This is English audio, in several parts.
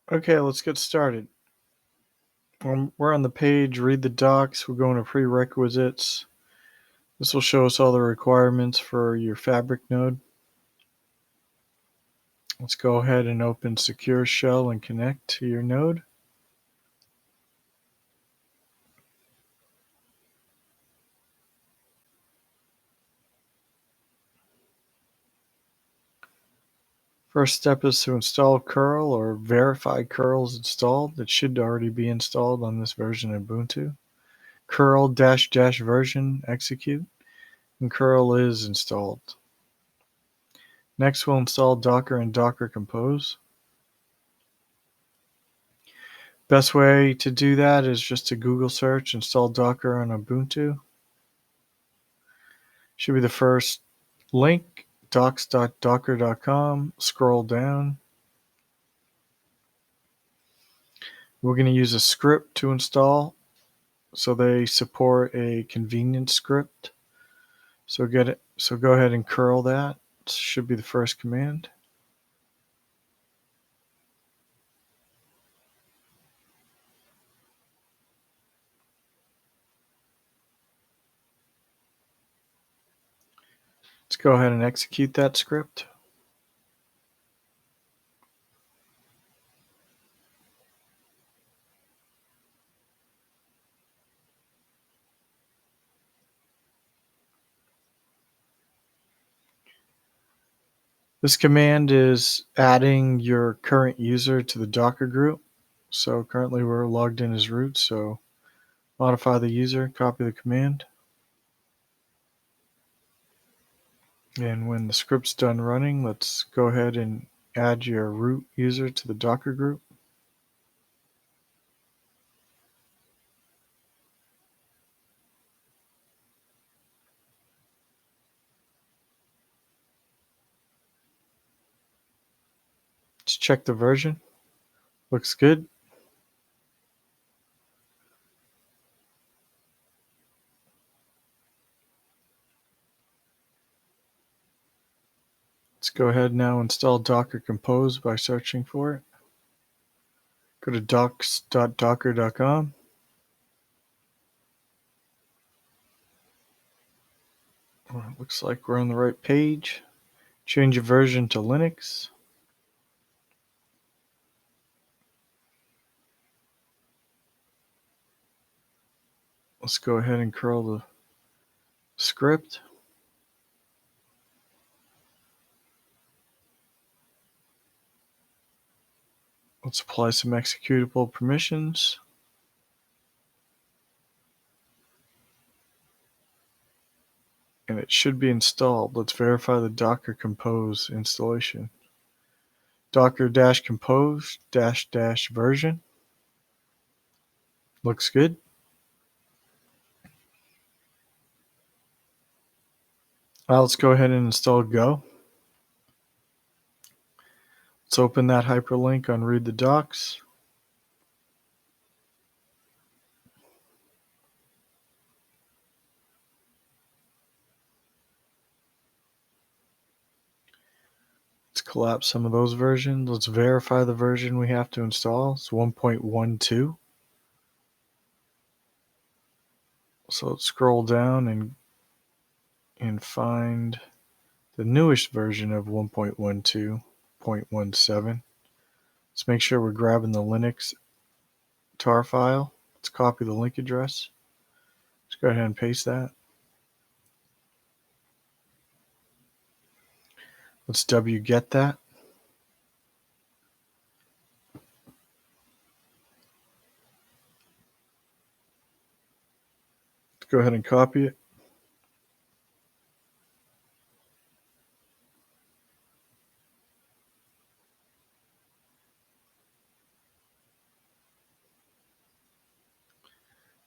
Okay, let's get started. We're on the page, read the docs. We're going to prerequisites. This will show us all the requirements for your Fabric node. Let's go ahead and open Secure Shell and connect to your node. First step is to install curl or verify curl is installed. It should already be installed on this version of Ubuntu. Curl -- version execute, and curl is installed. Next, we'll install Docker and Docker Compose. Best way to do that is just to Google search install Docker on Ubuntu. Should be the first link, docs.docker.com. Scroll down. We're going to use a script to install. So they support a convenience script. So go ahead and curl that. It should be the first command. Let's go ahead and execute that script. This command is adding your current user to the Docker group. So currently we're logged in as root, so modify the user, copy the command. And when the script's done running, let's go ahead and add your root user to the Docker group. Let's check the version. Looks good. Let's go ahead now and install Docker Compose by searching for it. Go to docs.docker.com. Looks like we're on the right page. Change your version to Linux. Let's go ahead and curl the script. Let's apply some executable permissions. And it should be installed. Let's verify the Docker Compose installation. Docker-compose -- version. Looks good. Let's go ahead and install Go. Let's open that hyperlink on Read the Docs. Let's collapse some of those versions. Let's verify the version we have to install. It's 1.12. So let's scroll down and find the newest version of 1.12.17. Let's make sure we're grabbing the Linux tar file. Let's copy the link address. Let's go ahead and paste that. Let's wget that. Let's go ahead and copy it.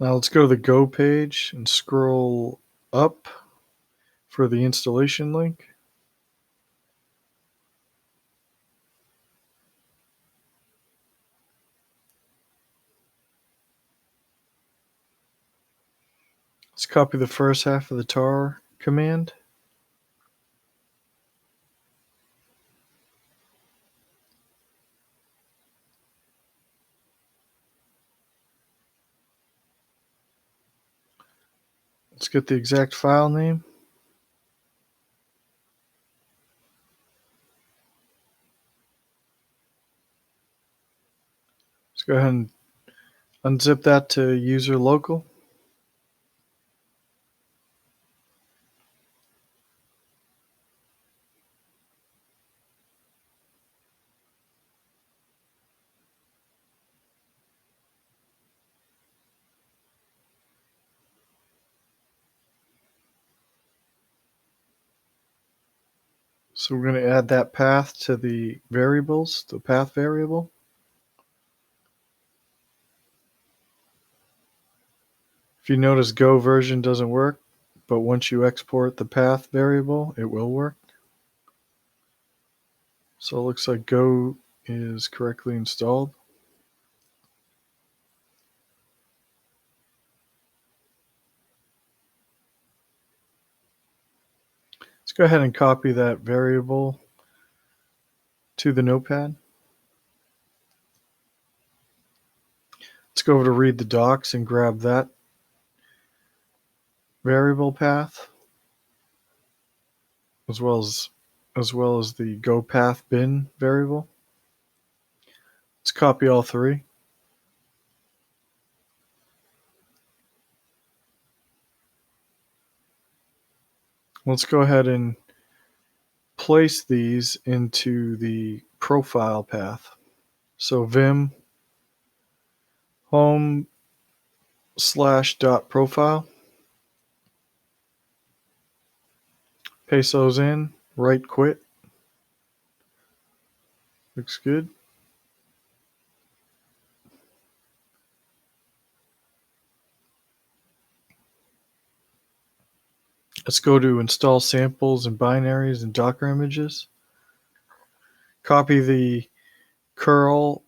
Now let's go to the Go page and scroll up for the installation link. Let's copy the first half of the tar command. Let's get the exact file name. Let's go ahead and unzip that to user local. So we're going to add that path to the variables, the path variable. If you notice, Go version doesn't work, but once you export the path variable, it will work. So it looks like Go is correctly installed. Let's go ahead and copy that variable to the notepad. Let's go over to read the docs and grab that variable path, as well as the go path bin variable. Let's copy all three. Let's go ahead and place these into the profile path. So vim home / .profile. Paste those in, right quit. Looks good. Let's go to install samples and binaries and Docker images. Copy the curl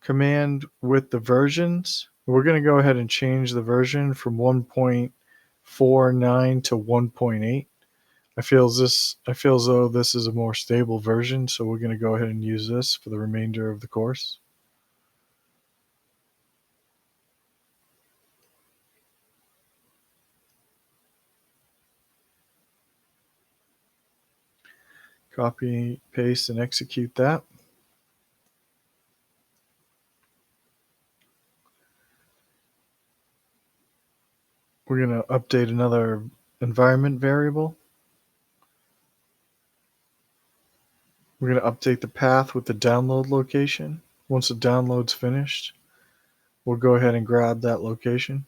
command with the versions. We're going to go ahead and change the version from 1.49 to 1.8. I feel as though this is a more stable version, so we're going to go ahead and use this for the remainder of the course. Copy, paste, and execute that. We're going to update another environment variable. We're going to update the path with the download location. Once the download's finished, we'll go ahead and grab that location.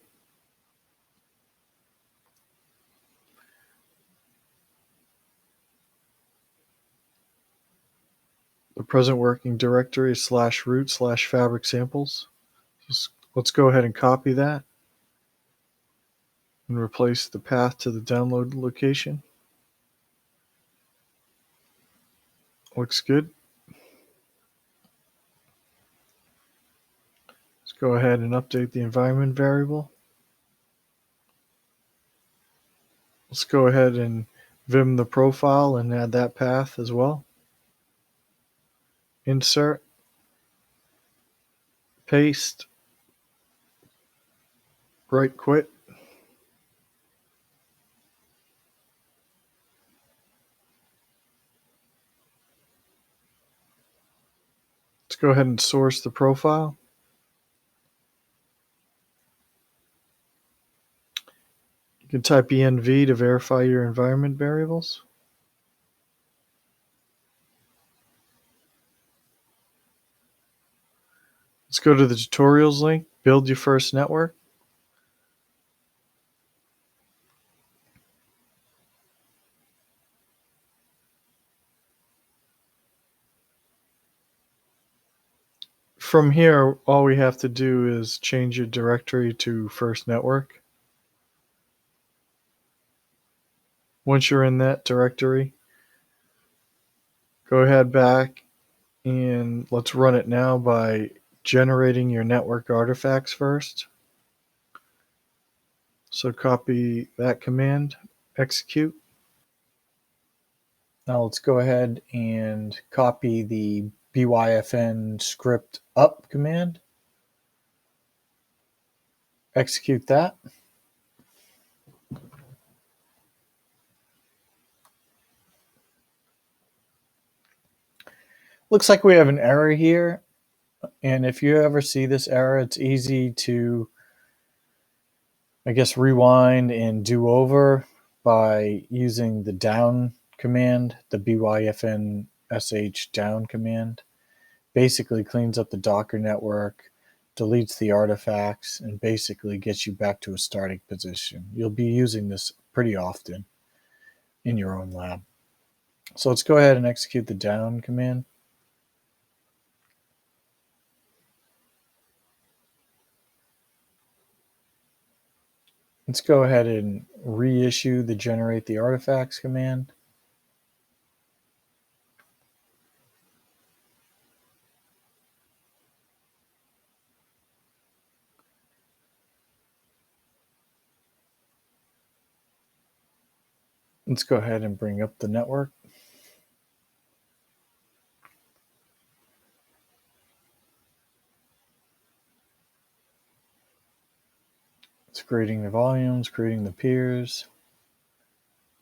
The present working directory is /root/fabric samples. Let's go ahead and copy that and replace the path to the download location. Looks good. Let's go ahead and update the environment variable. Let's go ahead and vim the profile and add that path as well. Insert, paste, right quit. Let's go ahead and source the profile. You can type env to verify your environment variables. Let's go to the tutorials link, build your first network. From here, all we have to do is change your directory to first network. Once you're in that directory, go ahead back and let's run it now by generating your network artifacts first. So copy that command, execute. Now let's go ahead and copy the BYFN script up command. Execute that. Looks like we have an error here. And if you ever see this error, it's easy to, I guess, rewind and do over by using the down command, the BYFN sh down command. Basically cleans up the Docker network, deletes the artifacts, and basically gets you back to a starting position. You'll be using this pretty often in your own lab. So let's go ahead and execute the down command. Let's go ahead and reissue the generate the artifacts command. Let's go ahead and bring up the network. It's creating the volumes, creating the peers,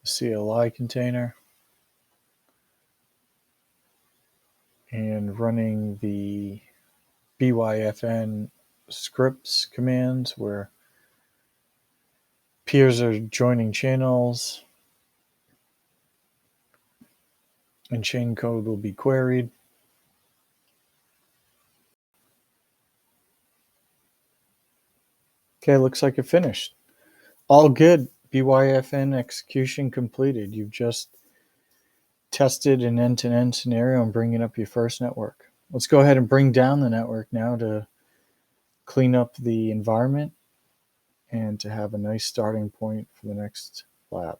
the CLI container, and running the BYFN scripts commands where peers are joining channels and chain code will be queried. Okay, looks like it finished. All good. BYFN execution completed. You've just tested an end-to-end scenario and bringing up your first network. Let's go ahead and bring down the network now to clean up the environment and to have a nice starting point for the next lab.